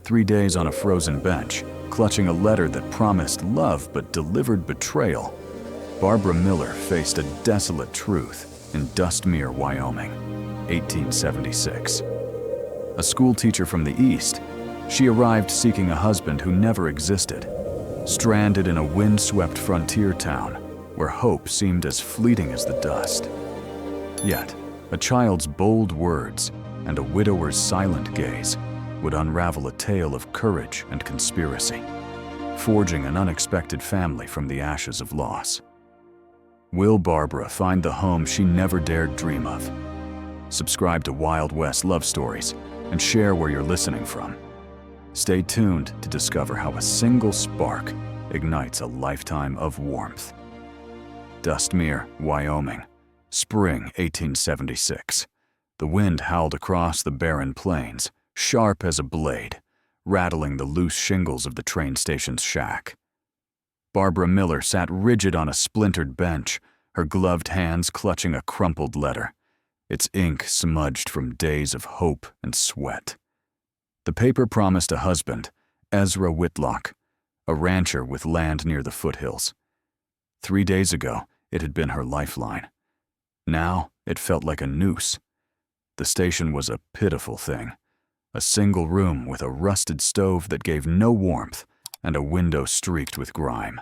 3 days on a frozen bench, clutching a letter that promised love but delivered betrayal, Barbara Miller faced a desolate truth in Dustmere, Wyoming, 1876. A schoolteacher from the East, she arrived seeking a husband who never existed, stranded in a windswept frontier town where hope seemed as fleeting as the dust. Yet, a child's bold words and a widower's silent gaze would unravel a tale of courage and conspiracy, forging an unexpected family from the ashes of loss. Will Barbara find the home she never dared dream of? Subscribe to Wild West Love Stories and share where you're listening from. Stay tuned to discover how a single spark ignites a lifetime of warmth. Dustmere, Wyoming, spring 1876. The wind howled across the barren plains, sharp as a blade, rattling the loose shingles of the train station's shack. Barbara Miller sat rigid on a splintered bench, her gloved hands clutching a crumpled letter, its ink smudged from days of hope and sweat. The paper promised a husband, Ezra Whitlock, a rancher with land near the foothills. 3 days ago, it had been her lifeline. Now, it felt like a noose. The station was a pitiful thing. A single room with a rusted stove that gave no warmth and a window streaked with grime.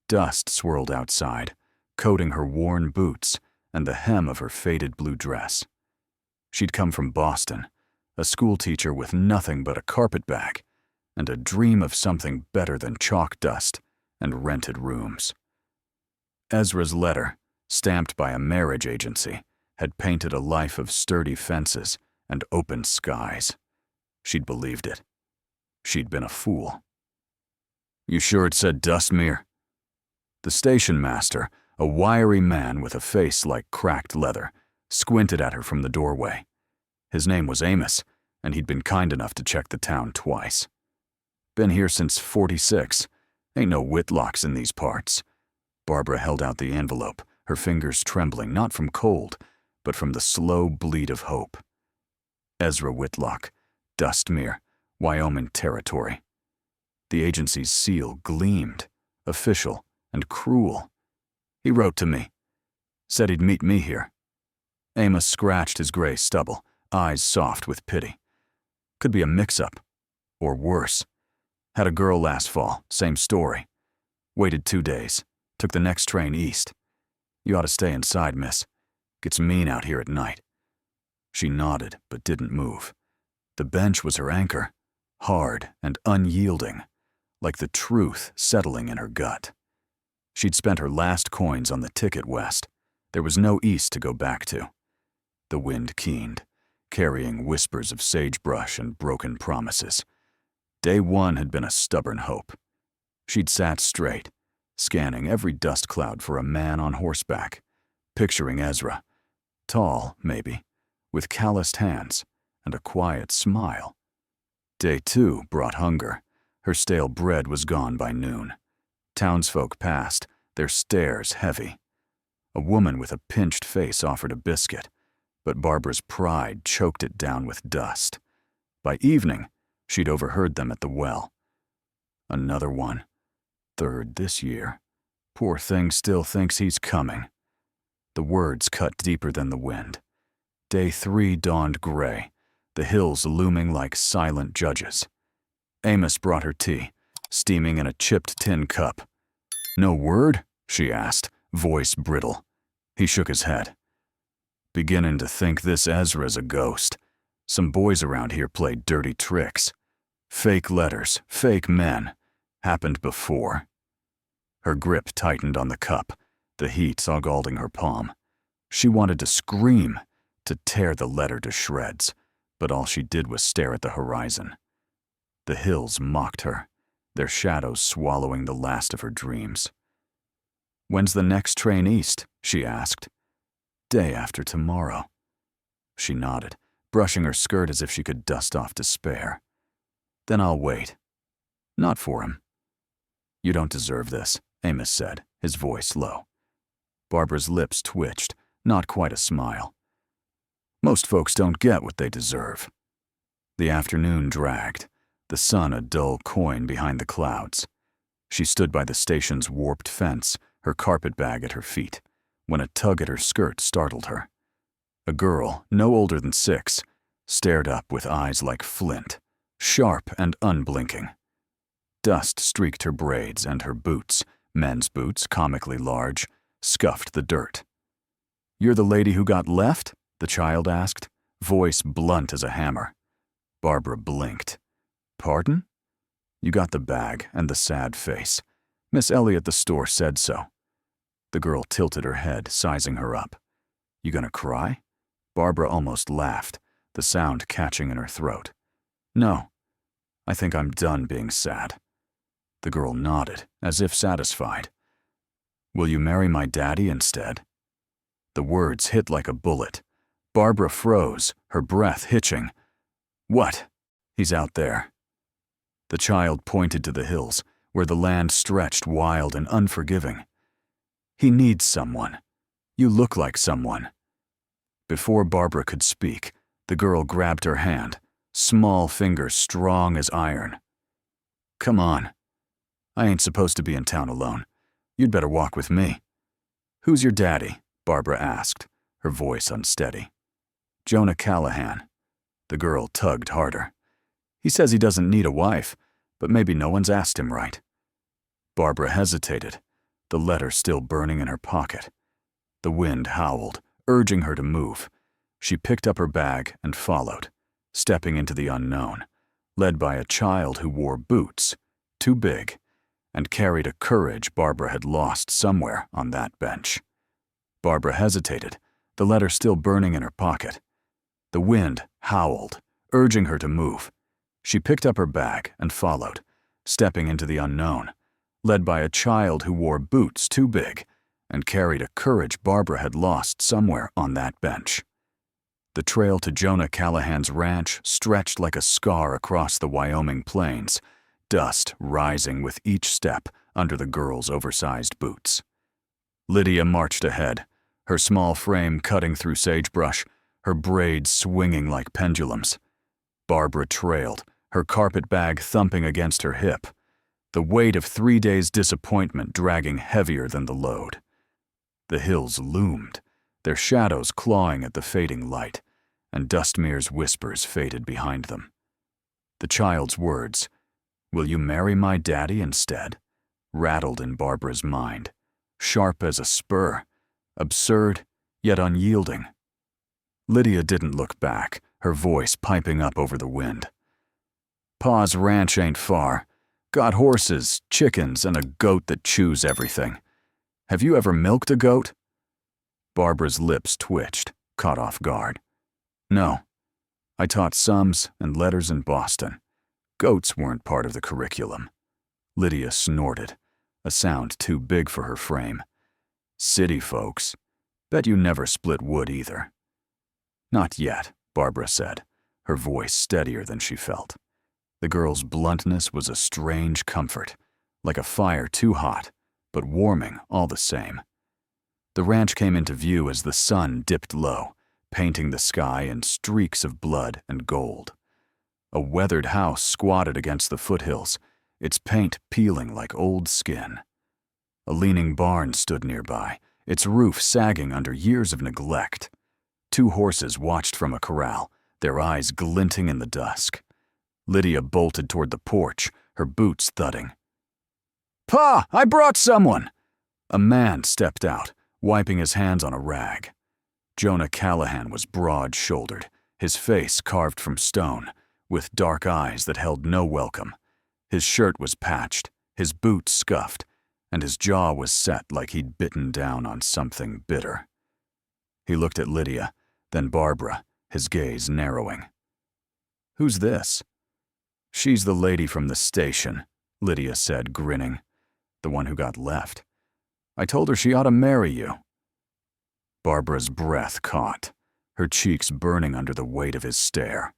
Dust swirled outside, coating her worn boots and the hem of her faded blue dress. She'd come from Boston, a schoolteacher with nothing but a carpetbag and a dream of something better than chalk dust and rented rooms. Ezra's letter, stamped by a marriage agency, had painted a life of sturdy fences and open skies. She'd believed it. She'd been a fool. "You sure it said Dustmere?" The station master, a wiry man with a face like cracked leather, squinted at her from the doorway. His name was Amos, and he'd been kind enough to check the town twice. "Been here since '46. Ain't no Whitlocks in these parts." Barbara held out the envelope, her fingers trembling not from cold, but from the slow bleed of hope. Ezra Whitlock, Dustmere, Wyoming Territory. The agency's seal gleamed, official and cruel. "He wrote to me. Said he'd meet me here." Amos scratched his gray stubble, eyes soft with pity. "Could be a mix-up. Or worse. Had a girl last fall, same story. Waited 2 days. Took the next train east. You ought to stay inside, miss. Gets mean out here at night." She nodded, but didn't move. The bench was her anchor, hard and unyielding, like the truth settling in her gut. She'd spent her last coins on the ticket west. There was no east to go back to. The wind keened, carrying whispers of sagebrush and broken promises. Day one had been a stubborn hope. She'd sat straight, scanning every dust cloud for a man on horseback, picturing Ezra, tall, maybe, with calloused hands and a quiet smile. Day two brought hunger. Her stale bread was gone by noon. Townsfolk passed, their stares heavy. A woman with a pinched face offered a biscuit, but Barbara's pride choked it down with dust. By evening, she'd overheard them at the well. Another one. Third this year. Poor thing still thinks he's coming. The words cut deeper than the wind. Day 3 dawned gray, the hills looming like silent judges. Amos brought her tea, steaming in a chipped tin cup. "No word?" she asked, voice brittle. He shook his head. "Beginning to think this Ezra's a ghost. Some boys around here play dirty tricks. Fake letters, fake men. Happened before." Her grip tightened on the cup, the heat scalding her palm. She wanted to scream, to tear the letter to shreds, but all she did was stare at the horizon. The hills mocked her, their shadows swallowing the last of her dreams. "When's the next train east?" she asked. "Day after tomorrow." She nodded, brushing her skirt as if she could dust off despair. "Then I'll wait." "Not for him." "You don't deserve this," Amos said, his voice low. Barbara's lips twitched, not quite a smile. "Most folks don't get what they deserve." The afternoon dragged. the sun a dull coin behind the clouds. She stood by the station's warped fence, her carpetbag at her feet, when a tug at her skirt startled her. A girl, no older than 6, stared up with eyes like flint, sharp and unblinking. Dust streaked her braids, and her boots, men's boots comically large, scuffed the dirt. "You're the lady who got left?" the child asked, voice blunt as a hammer. Barbara blinked. "Pardon?" "You got the bag and the sad face. Miss Ellie at the store said so." The girl tilted her head, sizing her up. "You gonna cry?" Barbara almost laughed, the sound catching in her throat. "No. I think I'm done being sad." The girl nodded, as if satisfied. "Will you marry my daddy instead?" The words hit like a bullet. Barbara froze, her breath hitching. "What?" "He's out there." The child pointed to the hills, where the land stretched wild and unforgiving. "He needs someone. You look like someone." Before Barbara could speak, the girl grabbed her hand, small fingers strong as iron. "Come on. I ain't supposed to be in town alone. You'd better walk with me." "Who's your daddy?" Barbara asked, her voice unsteady. "Jonah Callahan." The girl tugged harder. "He says he doesn't need a wife, but maybe no one's asked him right." Barbara hesitated, the letter still burning in her pocket. The wind howled, urging her to move. She picked up her bag and followed, stepping into the unknown, led by a child who wore boots, too big, and carried a courage Barbara had lost somewhere on that bench. Barbara hesitated, the letter still burning in her pocket. The wind howled, urging her to move. She picked up her bag and followed, stepping into the unknown, led by a child who wore boots too big and carried a courage Barbara had lost somewhere on that bench. The trail to Jonah Callahan's ranch stretched like a scar across the Wyoming plains, dust rising with each step under the girl's oversized boots. Lydia marched ahead, her small frame cutting through sagebrush, her braids swinging like pendulums. Barbara trailed, her carpetbag thumping against her hip, the weight of 3 days' disappointment dragging heavier than the load. The hills loomed, their shadows clawing at the fading light, and Dustmere's whispers faded behind them. The child's words, "Will you marry my daddy instead?" rattled in Barbara's mind, sharp as a spur, absurd yet unyielding. Lydia didn't look back, her voice piping up over the wind. "Pa's ranch ain't far. Got horses, chickens, and a goat that chews everything. Have you ever milked a goat?" Barbara's lips twitched, caught off guard. "No. I taught sums and letters in Boston. Goats weren't part of the curriculum." Lydia snorted, a sound too big for her frame. "City folks. Bet you never split wood either." "Not yet," Barbara said, her voice steadier than she felt. The girl's bluntness was a strange comfort, like a fire too hot, but warming all the same. The ranch came into view as the sun dipped low, painting the sky in streaks of blood and gold. A weathered house squatted against the foothills, its paint peeling like old skin. A leaning barn stood nearby, its roof sagging under years of neglect. 2 horses watched from a corral, their eyes glinting in the dusk. Lydia bolted toward the porch, her boots thudding. "Pa, I brought someone!" A man stepped out, wiping his hands on a rag. Jonah Callahan was broad-shouldered, his face carved from stone, with dark eyes that held no welcome. His shirt was patched, his boots scuffed, and his jaw was set like he'd bitten down on something bitter. He looked at Lydia, then Barbara, his gaze narrowing. "Who's this?" "She's the lady from the station," Lydia said, grinning. "The one who got left. I told her she ought to marry you." Barbara's breath caught, her cheeks burning under the weight of his stare.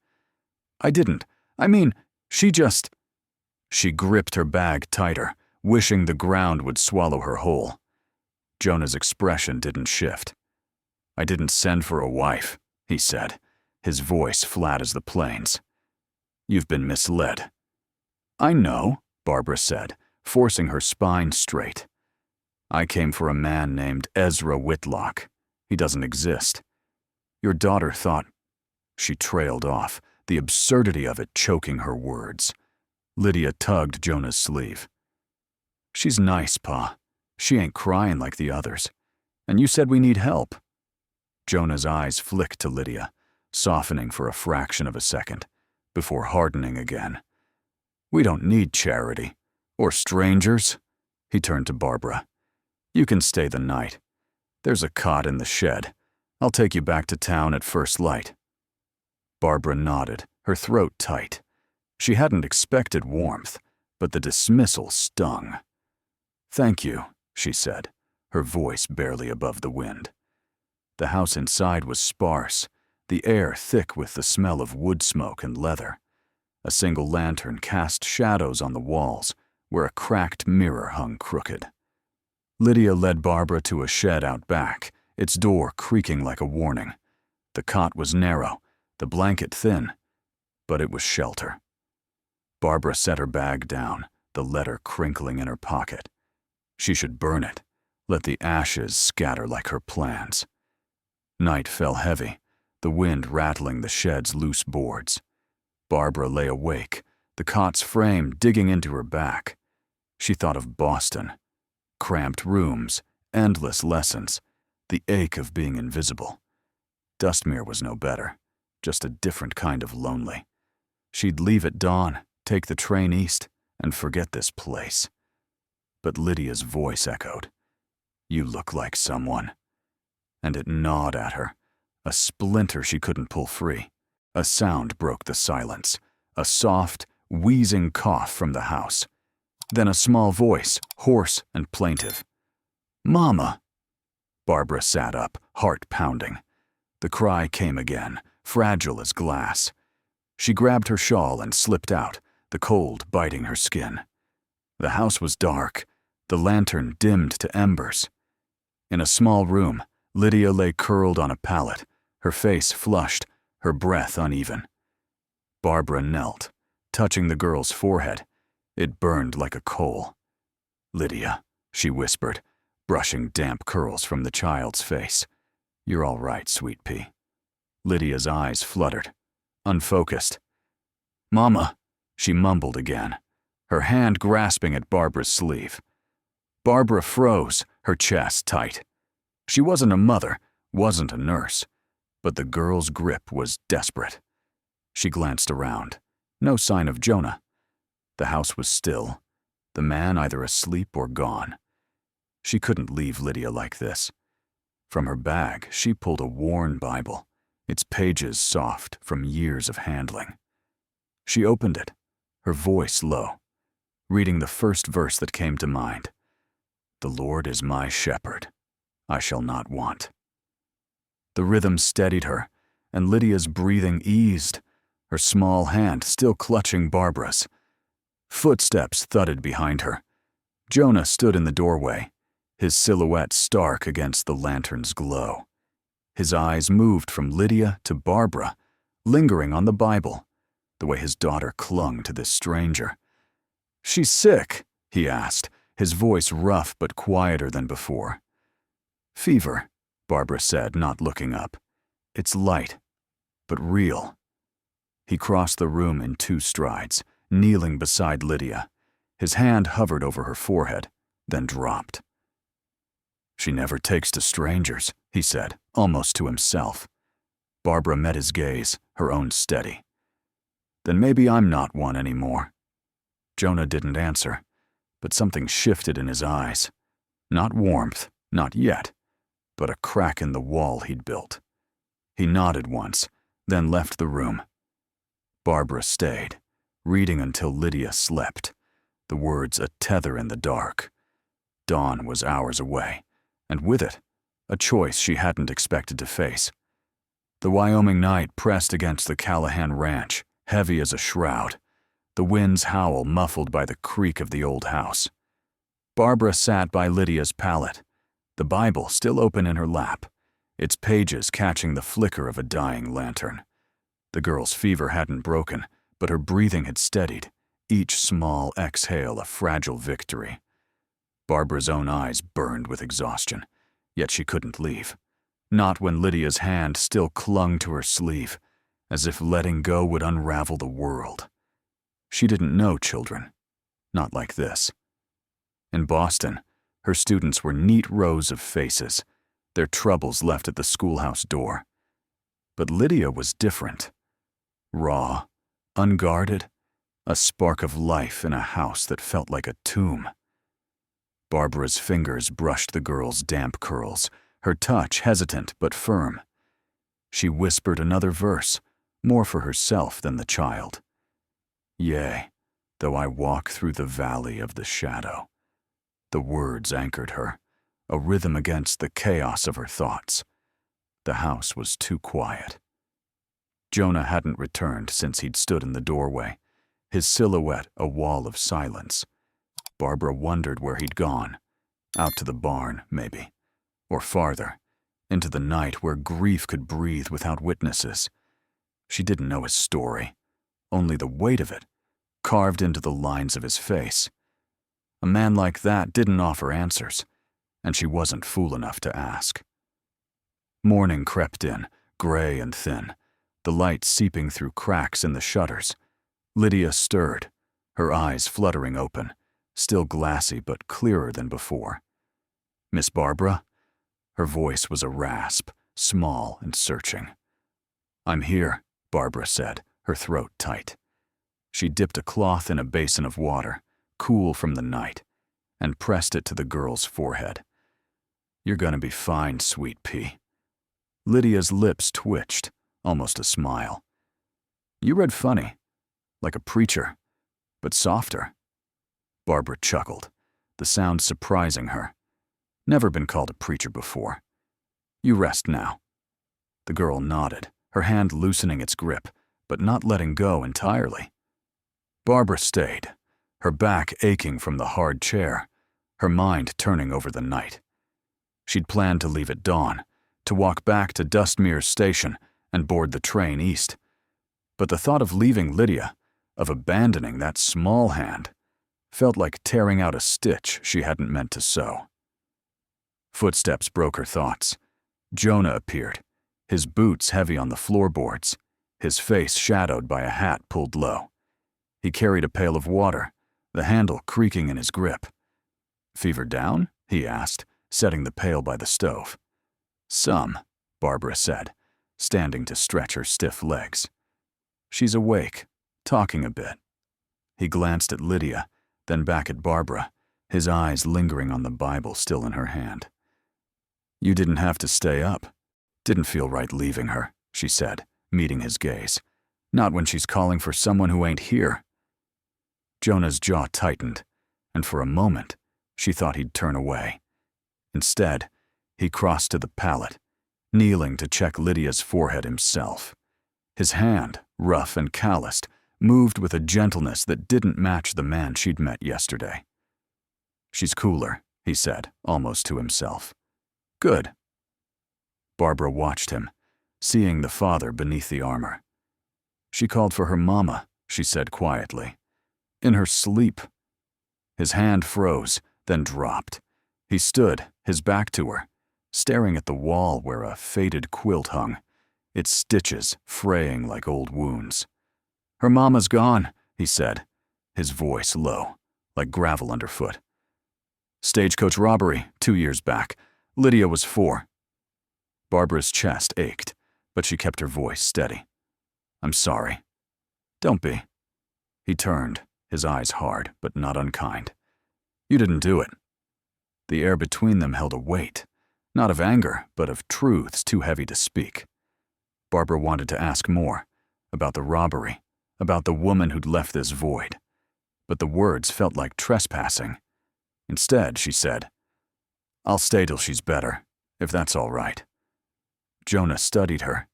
"I didn't. I mean, she just—" She gripped her bag tighter, wishing the ground would swallow her whole. Jonah's expression didn't shift. "I didn't send for a wife," he said, his voice flat as the plains. "You've been misled. I know, Barbara said, forcing her spine straight. I came for a man named Ezra Whitlock. He doesn't exist. Your daughter thought... She trailed off, the absurdity of it choking her words. Lydia tugged Jonah's sleeve. She's nice, Pa. She ain't crying like the others. And you said we need help. Jonah's eyes flicked to Lydia, softening for a fraction of a second, before hardening again. We don't need charity. Or strangers. He turned to Barbara. You can stay the night. There's a cot in the shed. I'll take you back to town at first light. Barbara nodded, her throat tight. She hadn't expected warmth, but the dismissal stung. Thank you, she said, her voice barely above the wind. The house inside was sparse, the air thick with the smell of wood smoke and leather. A single lantern cast shadows on the walls, where a cracked mirror hung crooked. Lydia led Barbara to a shed out back, its door creaking like a warning. The cot was narrow, the blanket thin, but it was shelter. Barbara set her bag down, the letter crinkling in her pocket. She should burn it, let the ashes scatter like her plans. Night fell heavy, the wind rattling the shed's loose boards. Barbara lay awake, the cot's frame digging into her back. She thought of Boston. Cramped rooms, endless lessons, the ache of being invisible. Dustmere was no better, just a different kind of lonely. She'd leave at dawn, take the train east, and forget this place. But Lydia's voice echoed. You look like someone. And it gnawed at her, a splinter she couldn't pull free. A sound broke the silence, a soft, wheezing cough from the house. Then a small voice, hoarse and plaintive. Mama! Barbara sat up, heart pounding. The cry came again, fragile as glass. She grabbed her shawl and slipped out, the cold biting her skin. The house was dark, the lantern dimmed to embers. In a small room, Lydia lay curled on a pallet, her face flushed, her breath uneven. Barbara knelt, touching the girl's forehead. It burned like a coal. Lydia, she whispered, brushing damp curls from the child's face. You're all right, sweet pea. Lydia's eyes fluttered, unfocused. Mama, she mumbled again, her hand grasping at Barbara's sleeve. Barbara froze, her chest tight. She wasn't a mother, wasn't a nurse, but the girl's grip was desperate. She glanced around. No sign of Jonah. The house was still, the man either asleep or gone. She couldn't leave Lydia like this. From her bag, she pulled a worn Bible, its pages soft from years of handling. She opened it, her voice low, reading the first verse that came to mind. The Lord is my shepherd. I shall not want. The rhythm steadied her, and Lydia's breathing eased, her small hand still clutching Barbara's. Footsteps thudded behind her. Jonah stood in the doorway, his silhouette stark against the lantern's glow. His eyes moved from Lydia to Barbara, lingering on the Bible, the way his daughter clung to this stranger. She's sick, he asked, his voice rough but quieter than before. Fever, Barbara said, not looking up. It's light, but real. He crossed the room in 2 strides, kneeling beside Lydia. His hand hovered over her forehead, then dropped. She never takes to strangers, he said, almost to himself. Barbara met his gaze, her own steady. Then maybe I'm not one anymore. Jonah didn't answer, but something shifted in his eyes. Not warmth, not yet, but a crack in the wall he'd built. He nodded once, then left the room. Barbara stayed, reading until Lydia slept, the words a tether in the dark. Dawn was hours away, and with it, a choice she hadn't expected to face. The Wyoming night pressed against the Callahan ranch, heavy as a shroud, the wind's howl muffled by the creak of the old house. Barbara sat by Lydia's pallet, the Bible still open in her lap, its pages catching the flicker of a dying lantern. The girl's fever hadn't broken, but her breathing had steadied, each small exhale a fragile victory. Barbara's own eyes burned with exhaustion, yet she couldn't leave. Not when Lydia's hand still clung to her sleeve, as if letting go would unravel the world. She didn't know children. Not like this. In Boston, her students were neat rows of faces, their troubles left at the schoolhouse door. But Lydia was different. Raw, unguarded, a spark of life in a house that felt like a tomb. Barbara's fingers brushed the girl's damp curls, her touch hesitant but firm. She whispered another verse, more for herself than the child. Yea, though I walk through the valley of the shadow. The words anchored her, a rhythm against the chaos of her thoughts. The house was too quiet. Jonah hadn't returned since he'd stood in the doorway, his silhouette a wall of silence. Barbara wondered where he'd gone. Out to the barn, maybe. Or farther, into the night where grief could breathe without witnesses. She didn't know his story, only the weight of it, carved into the lines of his face. A man like that didn't offer answers, and she wasn't fool enough to ask. Morning crept in, gray and thin, the light seeping through cracks in the shutters. Lydia stirred, her eyes fluttering open, still glassy but clearer than before. Miss Barbara? Her voice was a rasp, small and searching. I'm here, Barbara said, her throat tight. She dipped a cloth in a basin of water, cool from the night, and pressed it to the girl's forehead. You're gonna be fine, sweet pea. Lydia's lips twitched, almost a smile. You read funny, like a preacher, but softer. Barbara chuckled, the sound surprising her. Never been called a preacher before. You rest now. The girl nodded, her hand loosening its grip, but not letting go entirely. Barbara stayed, her back aching from the hard chair, her mind turning over the night. She'd planned to leave at dawn, to walk back to Dustmere Station and board the train east. But the thought of leaving Lydia, of abandoning that small hand, felt like tearing out a stitch she hadn't meant to sew. Footsteps broke her thoughts. Jonah appeared, his boots heavy on the floorboards, his face shadowed by a hat pulled low. He carried a pail of water, the handle creaking in his grip. Fever down? He asked, setting the pail by the stove. Some, Barbara said, standing to stretch her stiff legs. She's awake, talking a bit. He glanced at Lydia, then back at Barbara, his eyes lingering on the Bible still in her hand. You didn't have to stay up. Didn't feel right leaving her, she said, meeting his gaze. Not when she's calling for someone who ain't here. Jonah's jaw tightened, and for a moment, she thought he'd turn away. Instead, he crossed to the pallet, kneeling to check Lydia's forehead himself. His hand, rough and calloused, moved with a gentleness that didn't match the man she'd met yesterday. She's cooler, he said, almost to himself. Good. Barbara watched him, seeing the father beneath the armor. She called for her mama, she said quietly. In her sleep. His hand froze, then dropped. He stood, his back to her, staring at the wall where a faded quilt hung, its stitches fraying like old wounds. Her mama's gone, he said, his voice low, like gravel underfoot. Stagecoach robbery, 2 years back. Lydia was 4. Barbara's chest ached, but she kept her voice steady. I'm sorry. Don't be. He turned, his eyes hard, but not unkind. You didn't do it. The air between them held a weight, not of anger, but of truths too heavy to speak. Barbara wanted to ask more, about the robbery, about the woman who'd left this void. But the words felt like trespassing. Instead, she said, I'll stay till she's better, if that's all right. Jonah studied her,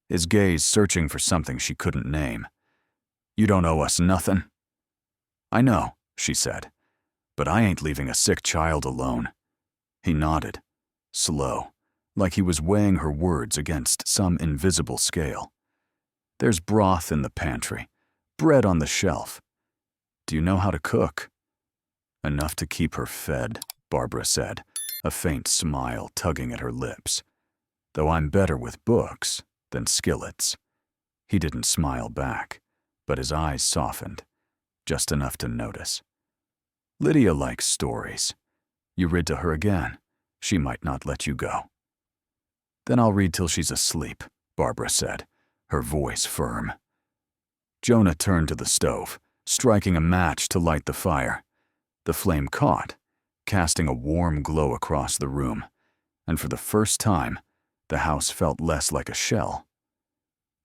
his gaze searching for something she couldn't name. You don't owe us nothing. I know, she said, but I ain't leaving a sick child alone. He nodded, slow, like he was weighing her words against some invisible scale. There's broth in the pantry, bread on the shelf. Do you know how to cook?" "Enough to keep her fed," Barbara said, a faint smile tugging at her lips. "Though I'm better with books than skillets." He didn't smile back, but his eyes softened, just enough to notice. "Lydia likes stories. You read to her again. She might not let you go." "Then I'll read till she's asleep," Barbara said, her voice firm. Jonah turned to the stove, striking a match to light the fire. The flame caught, casting a warm glow across the room, and for the first time, the house felt less like a shell.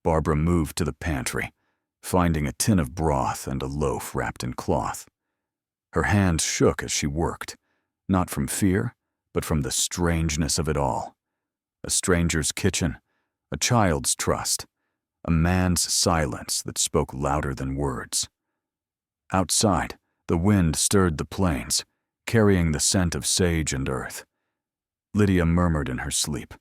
Barbara moved to the pantry, finding a tin of broth and a loaf wrapped in cloth. Her hands shook as she worked, not from fear, but from the strangeness of it all. A stranger's kitchen, a child's trust, a man's silence that spoke louder than words. Outside, the wind stirred the plains, carrying the scent of sage and earth. Lydia murmured in her sleep,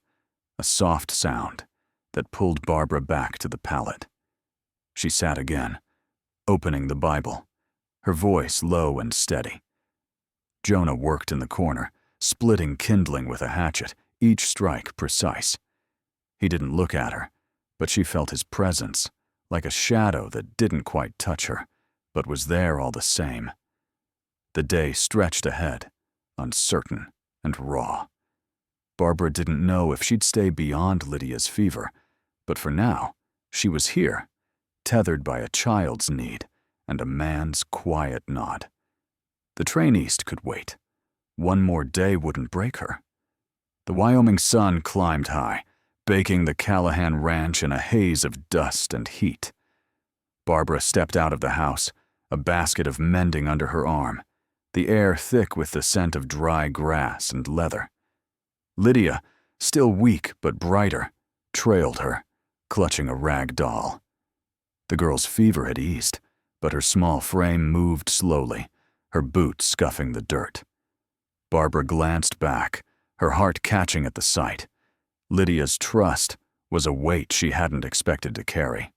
a soft sound that pulled Barbara back to the pallet. She sat again, opening the Bible, her voice low and steady. Jonah worked in the corner, splitting kindling with a hatchet, each strike precise. He didn't look at her, but she felt his presence, like a shadow that didn't quite touch her, but was there all the same. The day stretched ahead, uncertain and raw. Barbara didn't know if she'd stay beyond Lydia's fever, but for now, she was here, tethered by a child's need and a man's quiet nod. The train east could wait. One more day wouldn't break her. The Wyoming sun climbed high, baking the Callahan Ranch in a haze of dust and heat. Barbara stepped out of the house, a basket of mending under her arm, the air thick with the scent of dry grass and leather. Lydia, still weak but brighter, trailed her, clutching a rag doll. The girl's fever had eased, but her small frame moved slowly, her boots scuffing the dirt. Barbara glanced back, her heart catching at the sight. Lydia's trust was a weight she hadn't expected to carry.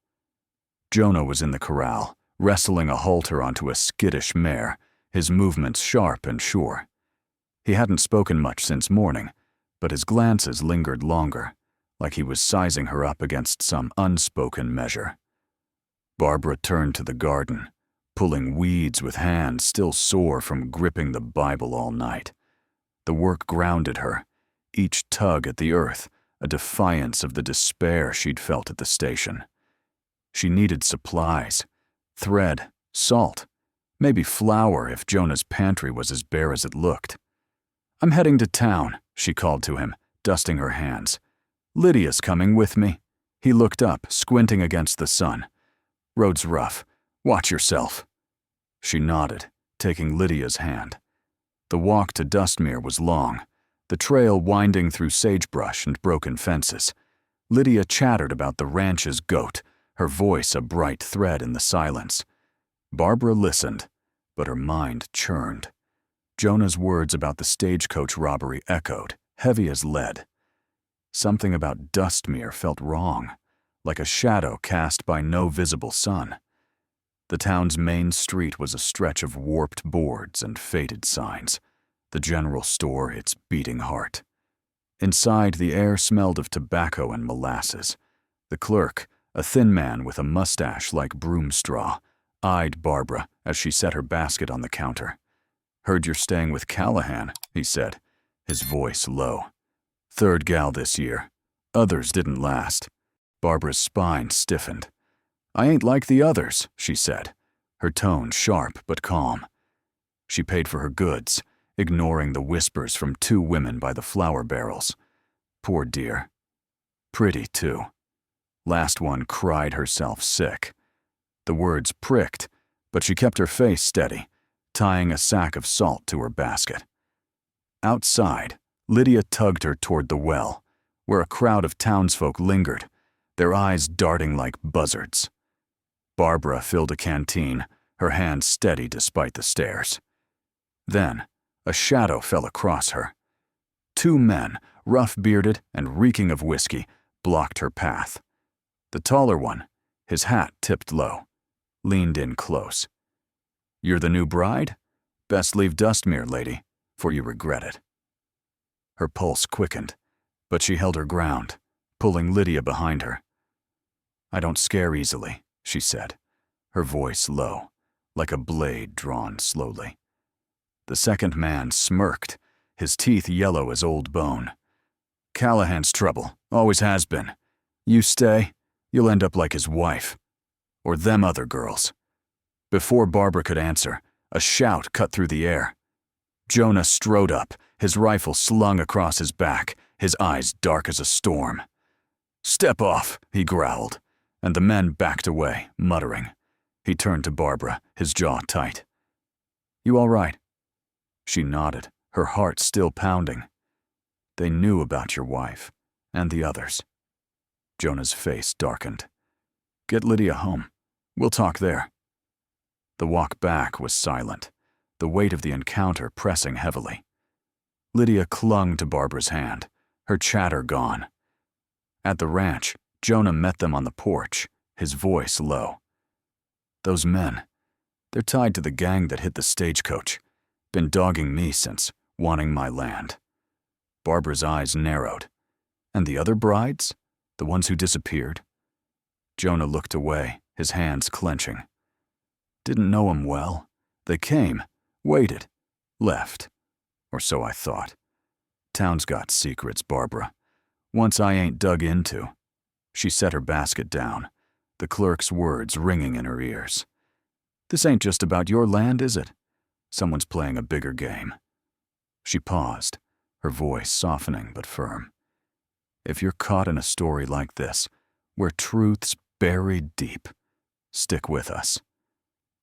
Jonah was in the corral, wrestling a halter onto a skittish mare, his movements sharp and sure. He hadn't spoken much since morning, but his glances lingered longer, like he was sizing her up against some unspoken measure. Barbara turned to the garden, pulling weeds with hands still sore from gripping the Bible all night. The work grounded her, each tug at the earth a defiance of the despair she'd felt at the station. She needed supplies, thread, salt, maybe flour if Jonah's pantry was as bare as it looked. "I'm heading to town," she called to him, dusting her hands. "Lydia's coming with me." He looked up, squinting against the sun. "Road's rough. Watch yourself." She nodded, taking Lydia's hand. The walk to Dustmere was long, the trail winding through sagebrush and broken fences. Lydia chattered about the ranch's goat, her voice a bright thread in the silence. Barbara listened, but her mind churned. Jonah's words about the stagecoach robbery echoed, heavy as lead. Something about Dustmere felt wrong, like a shadow cast by no visible sun. The town's main street was a stretch of warped boards and faded signs, the general store its beating heart. Inside, the air smelled of tobacco and molasses. The clerk, a thin man with a mustache like broom straw, eyed Barbara as she set her basket on the counter. "Heard you're staying with Callahan," he said, his voice low. "Third gal this year. Others didn't last." Barbara's spine stiffened. "I ain't like the others," she said, her tone sharp but calm. She paid for her goods, ignoring the whispers from two women by the flour barrels. Poor dear. Pretty, too. Last one cried herself sick. The words pricked, but she kept her face steady, tying a sack of salt to her basket. Outside, Lydia tugged her toward the well, where a crowd of townsfolk lingered, their eyes darting like buzzards. Barbara filled a canteen, her hand steady despite the stares. Then, a shadow fell across her. Two men, rough-bearded and reeking of whiskey, blocked her path. The taller one, his hat tipped low, leaned in close. You're the new bride? Best leave Dustmere, lady, for you regret it. Her pulse quickened, but she held her ground, pulling Lydia behind her. I don't scare easily, she said, her voice low, like a blade drawn slowly. The second man smirked, his teeth yellow as old bone. Callahan's trouble, always has been. You stay, you'll end up like his wife. Or them other girls. Before Barbara could answer, a shout cut through the air. Jonah strode up, his rifle slung across his back, his eyes dark as a storm. Step off, he growled, and the men backed away, muttering. He turned to Barbara, his jaw tight. You all right? She nodded, her heart still pounding. They knew about your wife, and the others. Jonah's face darkened. Get Lydia home. We'll talk there. The walk back was silent, the weight of the encounter pressing heavily. Lydia clung to Barbara's hand, her chatter gone. At the ranch, Jonah met them on the porch, his voice low. Those men, they're tied to the gang that hit the stagecoach. Been dogging me since, wanting my land. Barbara's eyes narrowed. And the other brides? The ones who disappeared? Jonah looked away, his hands clenching. Didn't know 'em well. They came, waited, left. Or so I thought. Town's got secrets, Barbara. Once I ain't dug into. She set her basket down, the clerk's words ringing in her ears. This ain't just about your land, is it? Someone's playing a bigger game. She paused, her voice softening but firm. If you're caught in a story like this, where truth's buried deep, stick with us.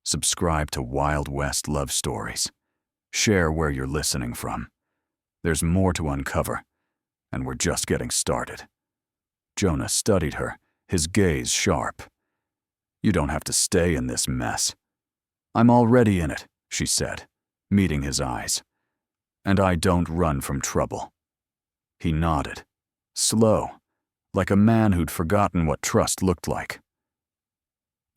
Subscribe to Wild West Love Stories. Share where you're listening from. There's more to uncover, and we're just getting started. Jonah studied her, his gaze sharp. You don't have to stay in this mess. I'm already in it, she said, meeting his eyes. And I don't run from trouble. He nodded, slow, like a man who'd forgotten what trust looked like.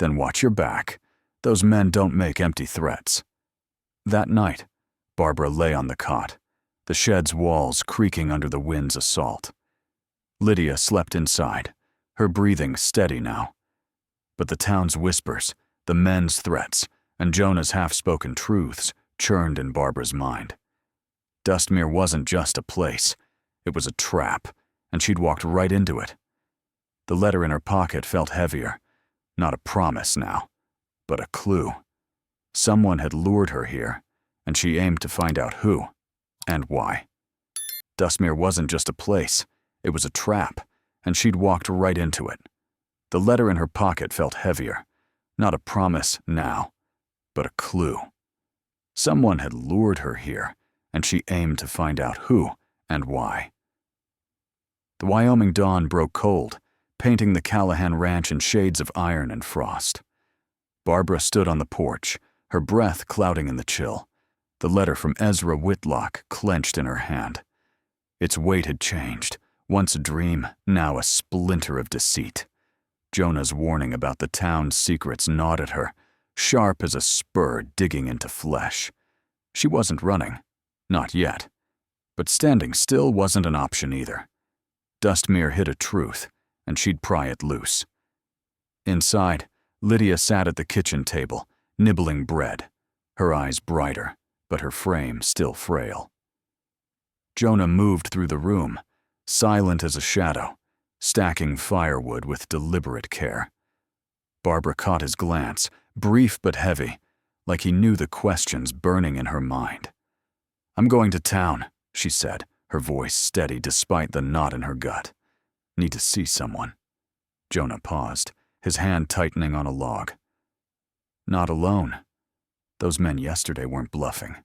Then watch your back. Those men don't make empty threats. That night, Barbara lay on the cot, the shed's walls creaking under the wind's assault. Lydia slept inside, her breathing steady now. But the town's whispers, the men's threats, and Jonah's half-spoken truths churned in Barbara's mind. Dustmere wasn't just a place. It was a trap, and she'd walked right into it. The letter in her pocket felt heavier. Not a promise now, but a clue. Someone had lured her here, and she aimed to find out who and why. Dustmere wasn't just a place. It was a trap, and she'd walked right into it. The letter in her pocket felt heavier. Not a promise now, but a clue. Someone had lured her here, and she aimed to find out who and why. The Wyoming dawn broke cold, painting the Callahan ranch in shades of iron and frost. Barbara stood on the porch, her breath clouding in the chill, the letter from Ezra Whitlock clenched in her hand. Its weight had changed, once a dream, now a splinter of deceit. Jonah's warning about the town's secrets gnawed at her, sharp as a spur digging into flesh. She wasn't running, not yet, but standing still wasn't an option either. Dustmere hid a truth, and she'd pry it loose. Inside, Lydia sat at the kitchen table, nibbling bread, her eyes brighter, but her frame still frail. Jonah moved through the room, silent as a shadow, stacking firewood with deliberate care. Barbara caught his glance, brief but heavy, like he knew the questions burning in her mind. I'm going to town, she said, her voice steady despite the knot in her gut. Need to see someone. Jonah paused, his hand tightening on a log. Not alone. Those men yesterday weren't bluffing.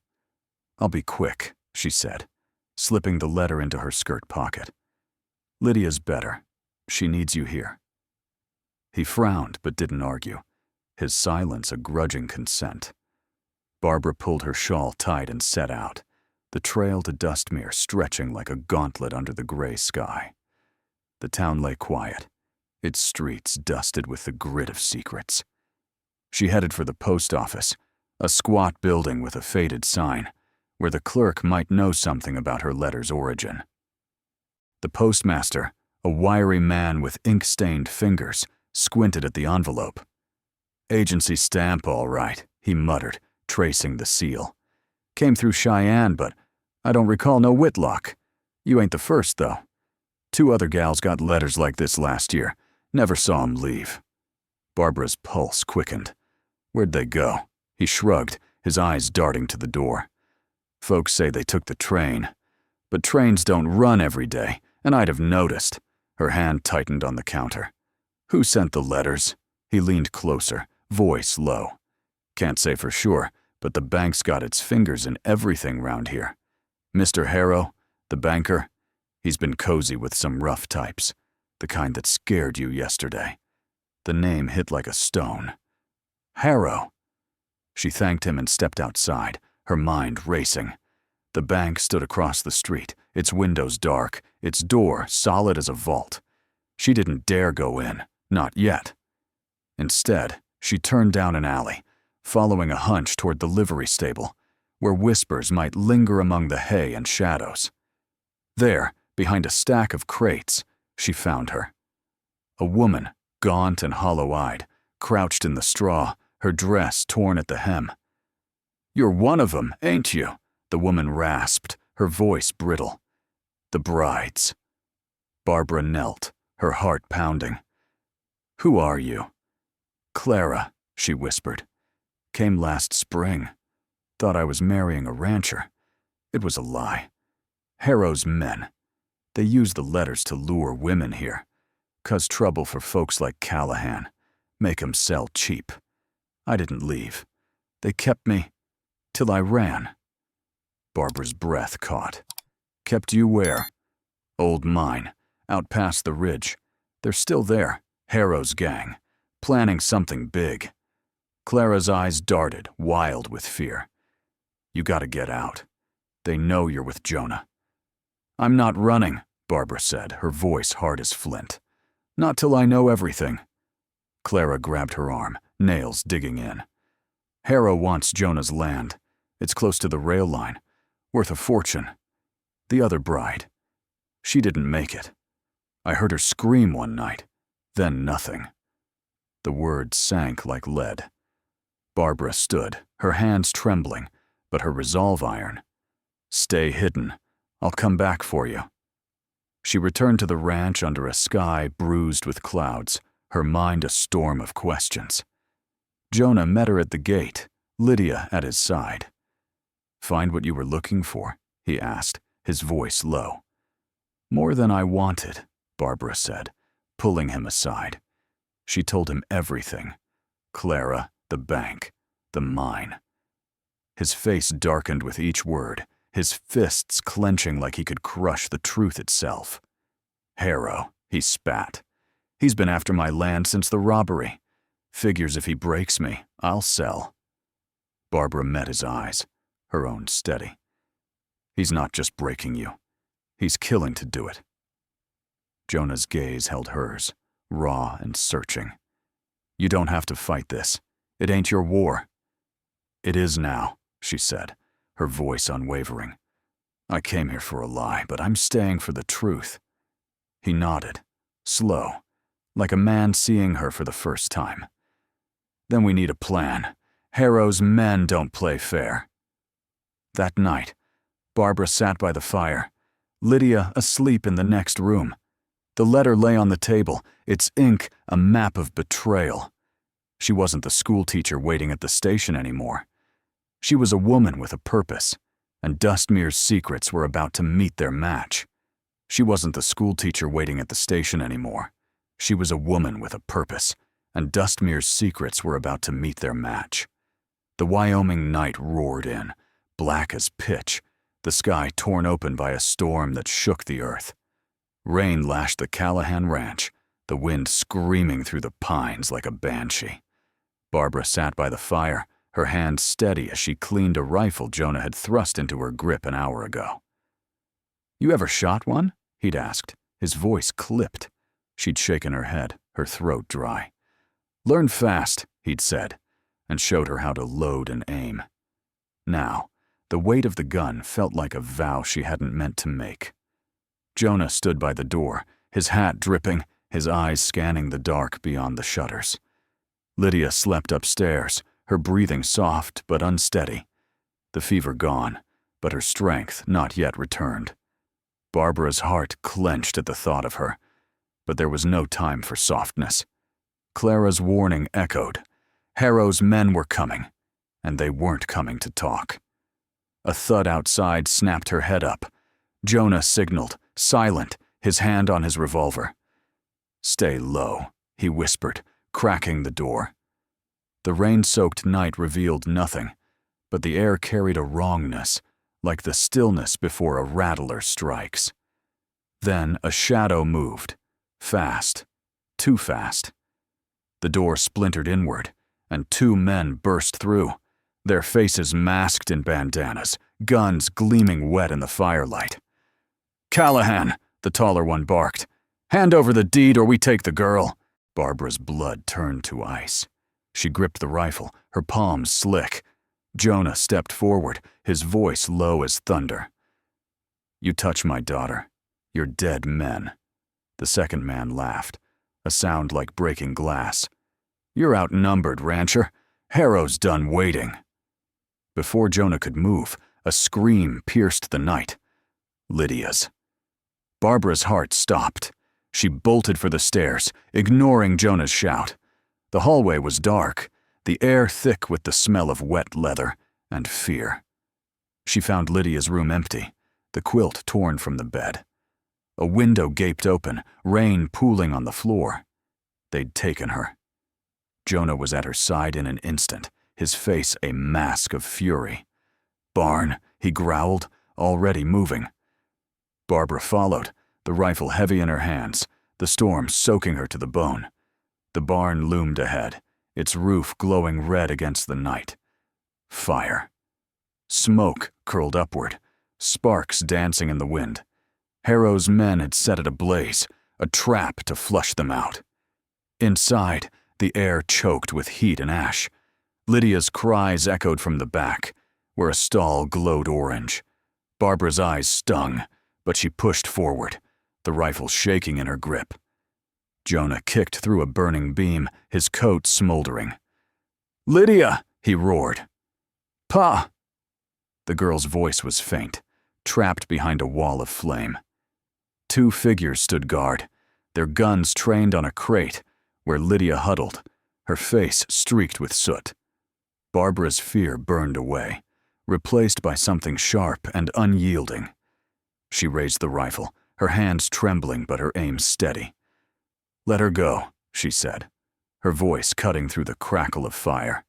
I'll be quick, she said, slipping the letter into her skirt pocket. Lydia's better. She needs you here. He frowned but didn't argue, his silence a grudging consent. Barbara pulled her shawl tight and set out, the trail to Dustmere stretching like a gauntlet under the gray sky. The town lay quiet, its streets dusted with the grit of secrets. She headed for the post office, A squat building with a faded sign, where the clerk might know something about her letter's origin. The postmaster, a wiry man with ink-stained fingers, squinted at the envelope. "Agency stamp, all right," he muttered, tracing the seal. "Came through Cheyenne, but I don't recall no Whitlock. You ain't the first, though. 2 other gals got letters like this last year. Never saw 'em leave." Barbara's pulse quickened. "Where'd they go?" He shrugged, his eyes darting to the door. "Folks say they took the train. But trains don't run every day, and I'd have noticed." Her hand tightened on the counter. "Who sent the letters?" He leaned closer, voice low. "Can't say for sure, but the bank's got its fingers in everything round here. Mr. Harrow, the banker, he's been cozy with some rough types, the kind that scared you yesterday." The name hit like a stone. Harrow. She thanked him and stepped outside, her mind racing. The bank stood across the street, its windows dark, its door solid as a vault. She didn't dare go in, not yet. Instead, she turned down an alley, following a hunch toward the livery stable, where whispers might linger among the hay and shadows. There, behind a stack of crates, she found her. A woman, gaunt and hollow-eyed, crouched in the straw, her dress torn at the hem. "You're one of 'em, ain't you?" the woman rasped, her voice brittle. "The brides." Barbara knelt, her heart pounding. "Who are you?" "Clara," she whispered. "Came last spring. Thought I was marrying a rancher. It was a lie. Harrow's men. They use the letters to lure women here. Cause trouble for folks like Callahan. Make 'em sell cheap. I didn't leave. They kept me till I ran." Barbara's breath caught. "Kept you where?" "Old mine, out past the ridge. They're still there, Harrow's gang, planning something big." Clara's eyes darted, wild with fear. "You gotta get out. They know you're with Jonah." "I'm not running," Barbara said, her voice hard as flint. "Not till I know everything." Clara grabbed her arm, nails digging in. "Harrow wants Jonah's land. It's close to the rail line. Worth a fortune. The other bride. She didn't make it. I heard her scream one night, then nothing." The words sank like lead. Barbara stood, her hands trembling, but her resolve iron. "Stay hidden. I'll come back for you." She returned to the ranch under a sky bruised with clouds, her mind a storm of questions. Jonah met her at the gate, Lydia at his side. "Find what you were looking for?" he asked, his voice low. "More than I wanted," Barbara said, pulling him aside. She told him everything. Clara, the bank, the mine. His face darkened with each word, his fists clenching like he could crush the truth itself. "Harrow," he spat. "He's been after my land since the robbery. Figures if he breaks me, I'll sell." Barbara met his eyes, her own steady. "He's not just breaking you. He's killing to do it." Jonah's gaze held hers, raw and searching. "You don't have to fight this. It ain't your war." "It is now," she said, her voice unwavering. "I came here for a lie, but I'm staying for the truth." He nodded, slow, like a man seeing her for the first time. "Then we need a plan. Harrow's men don't play fair." That night, Barbara sat by the fire, Lydia asleep in the next room. The letter lay on the table, its ink a map of betrayal. She wasn't the schoolteacher waiting at the station anymore. She was a woman with a purpose, and Dustmere's secrets were about to meet their match. She wasn't the schoolteacher waiting at the station anymore. She was a woman with a purpose, and Dustmere's secrets were about to meet their match. The Wyoming night roared in, black as pitch, the sky torn open by a storm that shook the earth. Rain lashed the Callahan ranch, the wind screaming through the pines like a banshee. Barbara sat by the fire, her hand steady as she cleaned a rifle Jonah had thrust into her grip an hour ago. "You ever shot one?" he'd asked, his voice clipped. She'd shaken her head, her throat dry. "Learn fast," he'd said, and showed her how to load and aim. Now, the weight of the gun felt like a vow she hadn't meant to make. Jonah stood by the door, his hat dripping, his eyes scanning the dark beyond the shutters. Lydia slept upstairs, her breathing soft but unsteady. The fever gone, but her strength not yet returned. Barbara's heart clenched at the thought of her, but there was no time for softness. Clara's warning echoed. Harrow's men were coming, and they weren't coming to talk. A thud outside snapped her head up. Jonah signaled, silent, his hand on his revolver. "Stay low," he whispered, cracking the door. The rain-soaked night revealed nothing, but the air carried a wrongness, like the stillness before a rattler strikes. Then a shadow moved, fast, too fast. The door splintered inward, and two men burst through, their faces masked in bandanas, guns gleaming wet in the firelight. "Callahan," the taller one barked. "Hand over the deed or we take the girl." Barbara's blood turned to ice. She gripped the rifle, her palms slick. Jonah stepped forward, his voice low as thunder. "You touch my daughter, you're dead men." The second man laughed, a sound like breaking glass. "You're outnumbered, rancher. Harrow's done waiting." Before Jonah could move, a scream pierced the night. Lydia's. Barbara's heart stopped. She bolted for the stairs, ignoring Jonah's shout. The hallway was dark, the air thick with the smell of wet leather and fear. She found Lydia's room empty, the quilt torn from the bed. A window gaped open, rain pooling on the floor. They'd taken her. Jonah was at her side in an instant, his face a mask of fury. "Barn," he growled, already moving. Barbara followed, the rifle heavy in her hands, the storm soaking her to the bone. The barn loomed ahead, its roof glowing red against the night. Fire. Smoke curled upward, sparks dancing in the wind. Harrow's men had set it ablaze, a trap to flush them out. Inside, the air choked with heat and ash. Lydia's cries echoed from the back, where a stall glowed orange. Barbara's eyes stung, but she pushed forward, the rifle shaking in her grip. Jonah kicked through a burning beam, his coat smoldering. "Lydia!" he roared. "Pa!" The girl's voice was faint, trapped behind a wall of flame. Two figures stood guard, their guns trained on a crate, where Lydia huddled, her face streaked with soot. Barbara's fear burned away, replaced by something sharp and unyielding. She raised the rifle, her hands trembling but her aim steady. "Let her go," she said, her voice cutting through the crackle of fire.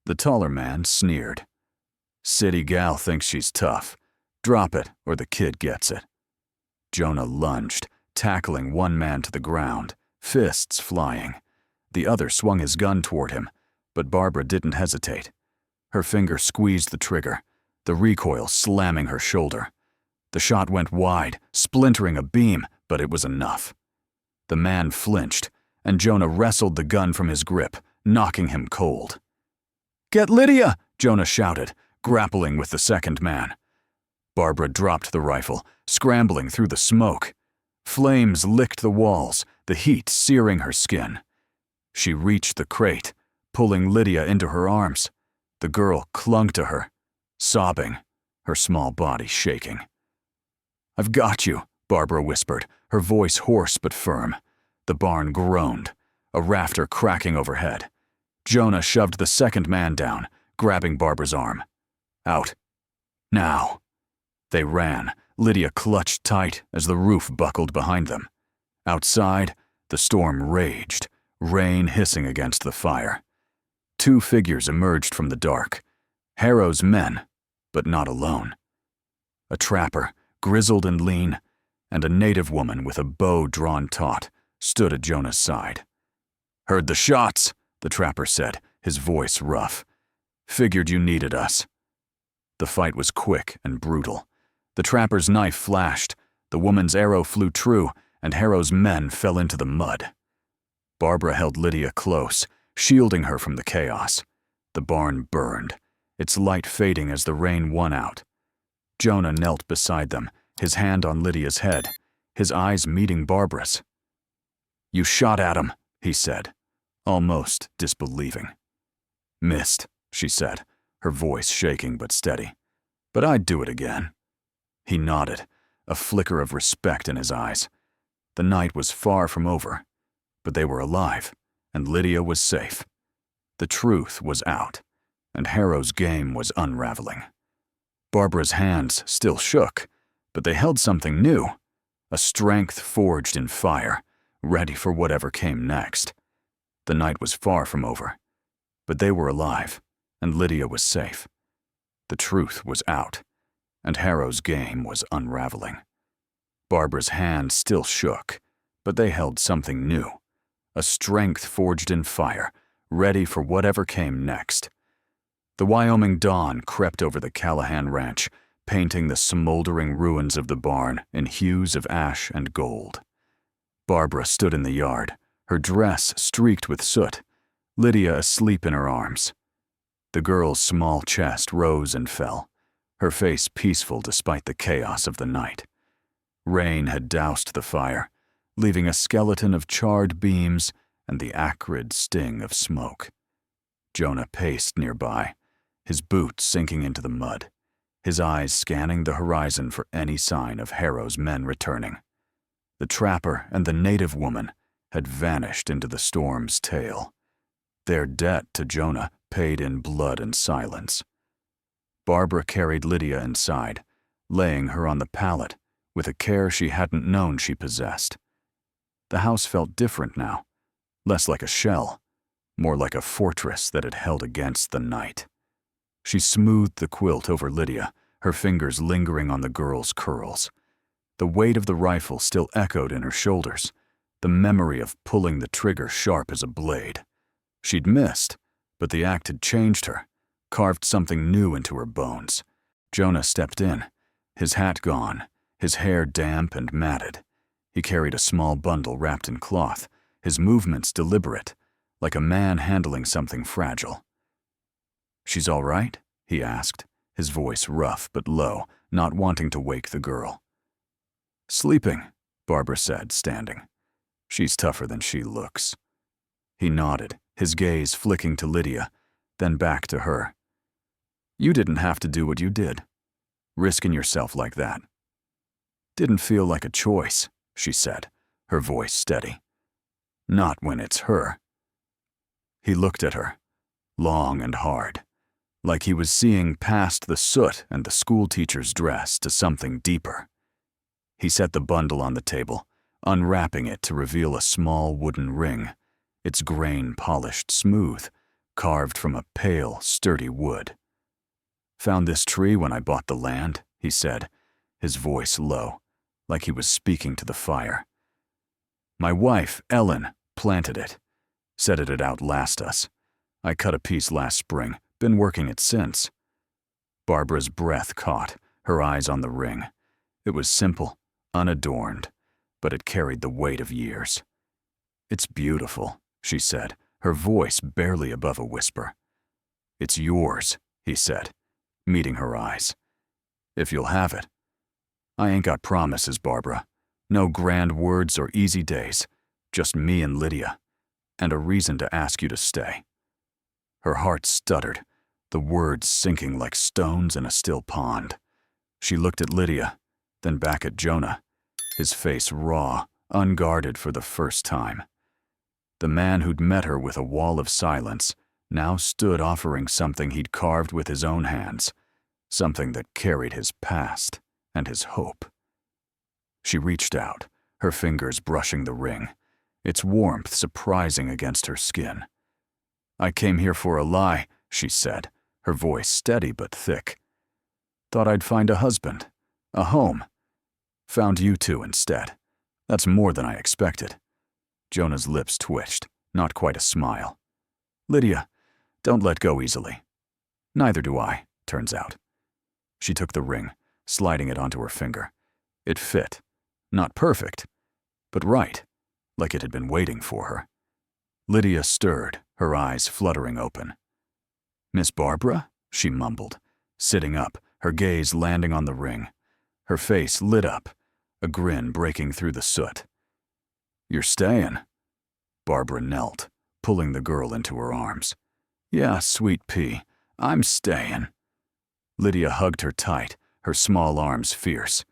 The taller man sneered. "City gal thinks she's tough. Drop it, or the kid gets it." Jonah lunged, tackling one man to the ground, fists flying. The other swung his gun toward him, but Barbara didn't hesitate. Her finger squeezed the trigger, the recoil slamming her shoulder. The shot went wide, splintering a beam, but it was enough. The man flinched, and Jonah wrestled the gun from his grip, knocking him cold. "Get Lydia!" Jonah shouted, grappling with the second man. Barbara dropped the rifle, scrambling through the smoke. Flames licked the walls, the heat searing her skin. She reached the crate, pulling Lydia into her arms. The girl clung to her, sobbing, her small body shaking. "I've got you," Barbara whispered, her voice hoarse but firm. The barn groaned, a rafter cracking overhead. Jonah shoved the second man down, grabbing Barbara's arm. "Out. Now." They ran, Lydia clutched tight as the roof buckled behind them. Outside, the storm raged, rain hissing against the fire. Two figures emerged from the dark. Harrow's men, but not alone. A trapper, grizzled and lean, and a native woman with a bow drawn taut, stood at Jonah's side. "Heard the shots," the trapper said, his voice rough. "Figured you needed us." The fight was quick and brutal. The trapper's knife flashed, the woman's arrow flew true, and Harrow's men fell into the mud. Barbara held Lydia close, shielding her from the chaos. The barn burned, its light fading as the rain won out. Jonah knelt beside them, his hand on Lydia's head, his eyes meeting Barbara's. "You shot at him," he said, almost disbelieving. "Missed," she said, her voice shaking but steady. "But I'd do it again." He nodded, a flicker of respect in his eyes. The night was far from over, but they were alive, and Lydia was safe. The truth was out, and Harrow's game was unraveling. Barbara's hands still shook, but they held something new, a strength forged in fire, ready for whatever came next. The night was far from over, but they were alive, and Lydia was safe. The truth was out, and Harrow's game was unraveling. Barbara's hands still shook, but they held something new, a strength forged in fire, ready for whatever came next. The Wyoming dawn crept over the Callahan Ranch, painting the smoldering ruins of the barn in hues of ash and gold. Barbara stood in the yard, her dress streaked with soot, Lydia asleep in her arms. The girl's small chest rose and fell, her face peaceful despite the chaos of the night. Rain had doused the fire, leaving a skeleton of charred beams and the acrid sting of smoke. Jonah paced nearby, his boots sinking into the mud, his eyes scanning the horizon for any sign of Harrow's men returning. The trapper and the native woman had vanished into the storm's tail, their debt to Jonah paid in blood and silence. Barbara carried Lydia inside, laying her on the pallet with a care she hadn't known she possessed. The house felt different now, less like a shell, more like a fortress that had held against the night. She smoothed the quilt over Lydia, her fingers lingering on the girl's curls. The weight of the rifle still echoed in her shoulders, the memory of pulling the trigger sharp as a blade. She'd missed, but the act had changed her, carved something new into her bones. Jonah stepped in, his hat gone, his hair damp and matted. He carried a small bundle wrapped in cloth, his movements deliberate, like a man handling something fragile. "She's all right?" he asked, his voice rough but low, not wanting to wake the girl. "Sleeping," Barbara said, standing. "She's tougher than she looks." He nodded, his gaze flicking to Lydia, then back to her. "You didn't have to do what you did, risking yourself like that." "Didn't feel like a choice," she said, her voice steady. "Not when it's her." He looked at her, long and hard, like he was seeing past the soot and the schoolteacher's dress to something deeper. He set the bundle on the table, unwrapping it to reveal a small wooden ring, its grain polished smooth, carved from a pale, sturdy wood. "Found this tree when I bought the land," he said, his voice low, like he was speaking to the fire. "My wife, Ellen, planted it. Said it'd outlast us. I cut a piece last spring, been working it since." Barbara's breath caught, her eyes on the ring. It was simple, unadorned, but it carried the weight of years. "It's beautiful," she said, her voice barely above a whisper. "It's yours," he said, meeting her eyes. "If you'll have it." "I ain't got promises, Barbara. No grand words or easy days. Just me and Lydia. And a reason to ask you to stay." Her heart stuttered, the words sinking like stones in a still pond. She looked at Lydia, then back at Jonah, his face raw, unguarded for the first time. The man who'd met her with a wall of silence now stood offering something he'd carved with his own hands, something that carried his past and his hope. She reached out, her fingers brushing the ring, its warmth surprising against her skin. "I came here for a lie," she said, her voice steady but thick. "Thought I'd find a husband, a home. Found you two instead. That's more than I expected." Jonah's lips twitched, not quite a smile. "Lydia, don't let go easily." "Neither do I, turns out." She took the ring, sliding it onto her finger. It fit. Not perfect, but right, like it had been waiting for her. Lydia stirred, her eyes fluttering open. "Miss Barbara?" she mumbled, sitting up, her gaze landing on the ring. Her face lit up, a grin breaking through the soot. "You're staying?" Barbara knelt, pulling the girl into her arms. "Yeah, sweet pea, I'm staying." Lydia hugged her tight, her small arms fierce.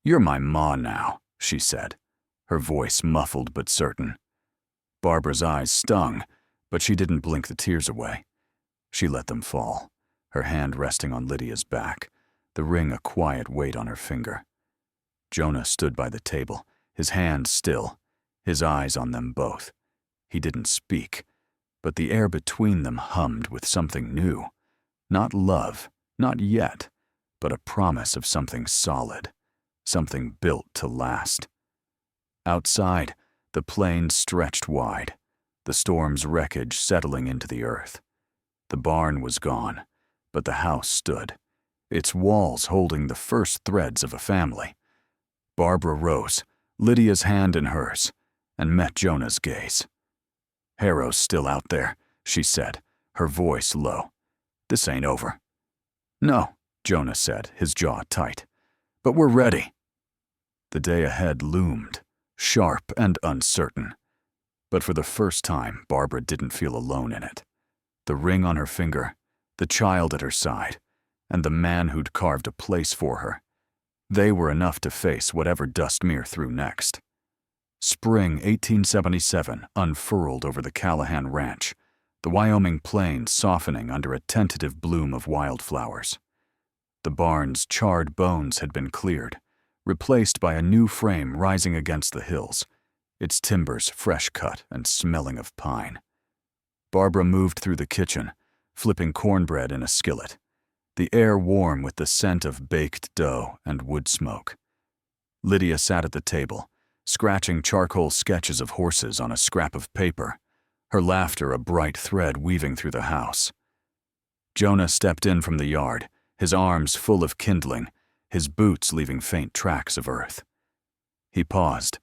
"You're my ma now," she said, her voice muffled but certain. Barbara's eyes stung, but she didn't blink the tears away. She let them fall, her hand resting on Lydia's back, the ring a quiet weight on her finger. Jonah stood by the table, his hands still, his eyes on them both. He didn't speak, but the air between them hummed with something new. Not love, not yet, but a promise of something solid, something built to last. Outside, the plain stretched wide, the storm's wreckage settling into the earth. The barn was gone, but the house stood, its walls holding the first threads of a family. Barbara rose, Lydia's hand in hers, and met Jonah's gaze. "Harrow's still out there," she said, her voice low. "This ain't over." "No," Jonah said, his jaw tight. "But we're ready." The day ahead loomed, sharp and uncertain. But for the first time, Barbara didn't feel alone in it. The ring on her finger, the child at her side, and the man who'd carved a place for her. They were enough to face whatever Dustmere threw next. Spring 1877 unfurled over the Callahan Ranch, the Wyoming plains softening under a tentative bloom of wildflowers. The barn's charred bones had been cleared, replaced by a new frame rising against the hills, its timbers fresh cut and smelling of pine. Barbara moved through the kitchen, flipping cornbread in a skillet, the air warm with the scent of baked dough and wood smoke. Lydia sat at the table, scratching charcoal sketches of horses on a scrap of paper, her laughter a bright thread weaving through the house. Jonah stepped in from the yard, his arms full of kindling, his boots leaving faint tracks of earth. He paused,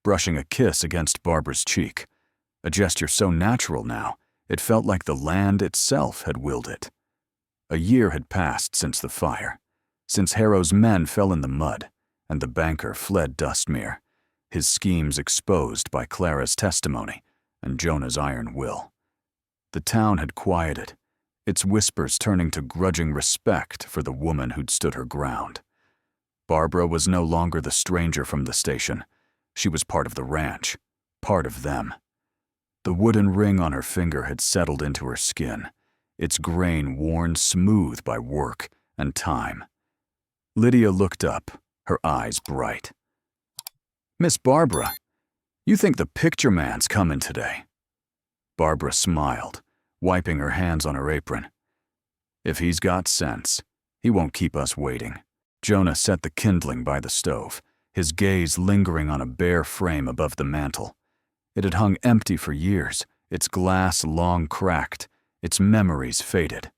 brushing a kiss against Barbara's cheek, a gesture so natural now, it felt like the land itself had willed it. A year had passed since the fire, since Harrow's men fell in the mud, and the banker fled Dustmere, his schemes exposed by Clara's testimony and Jonah's iron will. The town had quieted, its whispers turning to grudging respect for the woman who'd stood her ground. Barbara was no longer the stranger from the station. She was part of the ranch, part of them. The wooden ring on her finger had settled into her skin, its grain worn smooth by work and time. Lydia looked up, her eyes bright. "Miss Barbara, you think the picture man's coming today?" Barbara smiled, wiping her hands on her apron. "If he's got sense, he won't keep us waiting." Jonah set the kindling by the stove, his gaze lingering on a bare frame above the mantel. It had hung empty for years, its glass long cracked, its memories faded.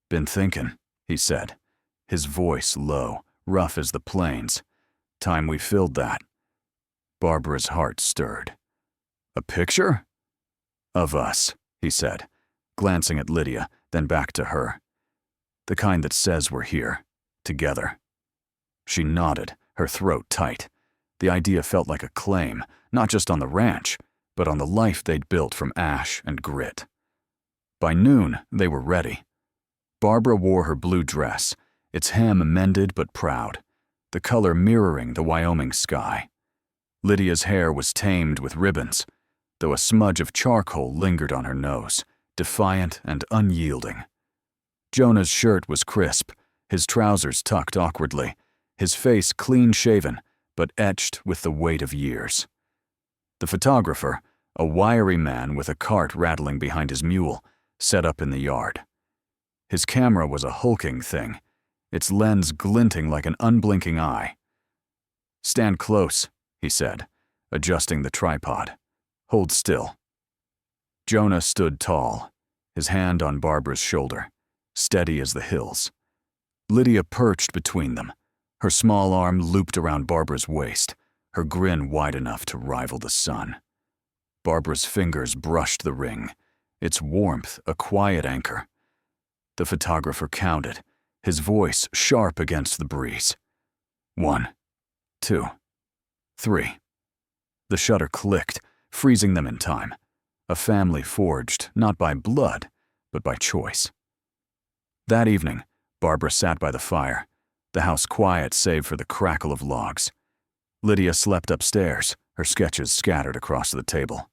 "Been thinking," he said, his voice low, rough as the plains. "Time we filled that." Barbara's heart stirred. "A picture?" "Of us," he said, glancing at Lydia, then back to her. "The kind that says we're here, together." She nodded, her throat tight. The idea felt like a claim, not just on the ranch, but on the life they'd built from ash and grit. By noon, they were ready. Barbara wore her blue dress, its hem mended but proud, the color mirroring the Wyoming sky. Lydia's hair was tamed with ribbons, though a smudge of charcoal lingered on her nose, defiant and unyielding. Jonah's shirt was crisp, his trousers tucked awkwardly, his face clean-shaven, but etched with the weight of years. The photographer, a wiry man with a cart rattling behind his mule, set up in the yard. His camera was a hulking thing, its lens glinting like an unblinking eye. "Stand close," he said, adjusting the tripod. "Hold still." Jonah stood tall, his hand on Barbara's shoulder, steady as the hills. Lydia perched between them, her small arm looped around Barbara's waist, her grin wide enough to rival the sun. Barbara's fingers brushed the ring, its warmth a quiet anchor. The photographer counted, his voice sharp against the breeze. 1, 2, 3. The shutter clicked, freezing them in time. A family forged not by blood, but by choice. That evening, Barbara sat by the fire, the house quiet save for the crackle of logs. Lydia slept upstairs, her sketches scattered across the table.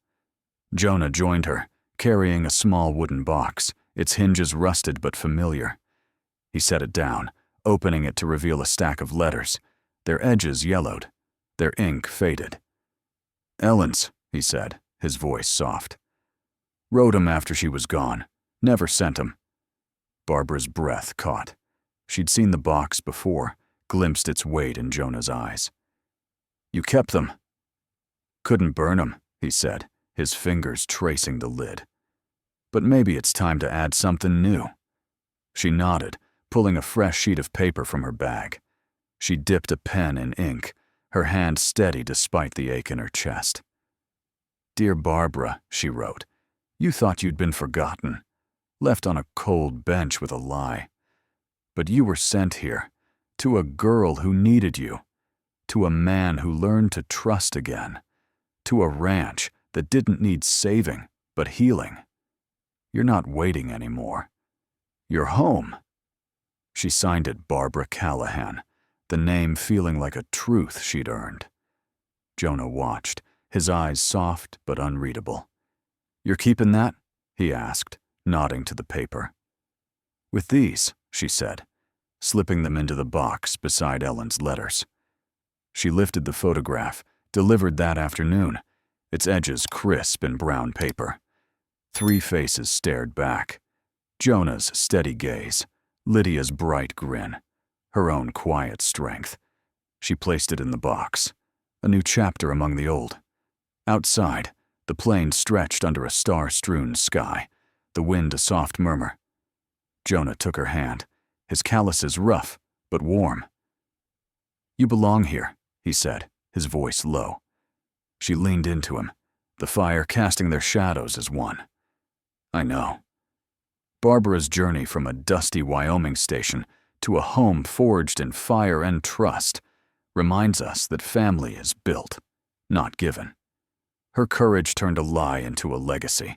Jonah joined her, carrying a small wooden box, its hinges rusted but familiar. He set it down, opening it to reveal a stack of letters, their edges yellowed, their ink faded. "Ellen's," he said, his voice soft. "Wrote 'em after she was gone. Never sent 'em." Barbara's breath caught. She'd seen the box before, glimpsed its weight in Jonah's eyes. "You kept them." "Couldn't burn 'em," he said, his fingers tracing the lid. "But maybe it's time to add something new." She nodded, pulling a fresh sheet of paper from her bag. She dipped a pen in ink, her hand steady despite the ache in her chest. "Dear Barbara," she wrote, "you thought you'd been forgotten, left on a cold bench with a lie. But you were sent here, to a girl who needed you, to a man who learned to trust again, to a ranch that didn't need saving, but healing. You're not waiting anymore. You're home." She signed it Barbara Callahan, the name feeling like a truth she'd earned. Jonah watched, his eyes soft but unreadable. "You're keeping that?" he asked, nodding to the paper. "With these," she said, slipping them into the box beside Ellen's letters. She lifted the photograph, delivered that afternoon, its edges crisp in brown paper. 3 faces stared back. Jonah's steady gaze, Lydia's bright grin, her own quiet strength. She placed it in the box, a new chapter among the old. Outside, the plain stretched under a star-strewn sky, the wind a soft murmur. Jonah took her hand, his calluses rough but warm. "You belong here," he said, his voice low. She leaned into him, the fire casting their shadows as one. "I know." Barbara's journey from a dusty Wyoming station to a home forged in fire and trust reminds us that family is built, not given. Her courage turned a lie into a legacy,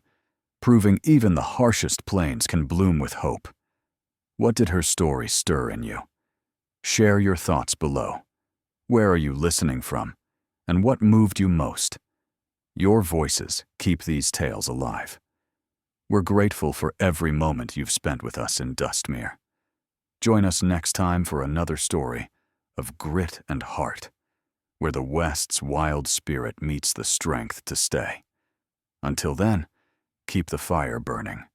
proving even the harshest plains can bloom with hope. What did her story stir in you? Share your thoughts below. Where are you listening from, and what moved you most? Your voices keep these tales alive. We're grateful for every moment you've spent with us in Dustmere. Join us next time for another story of grit and heart, where the West's wild spirit meets the strength to stay. Until then, keep the fire burning.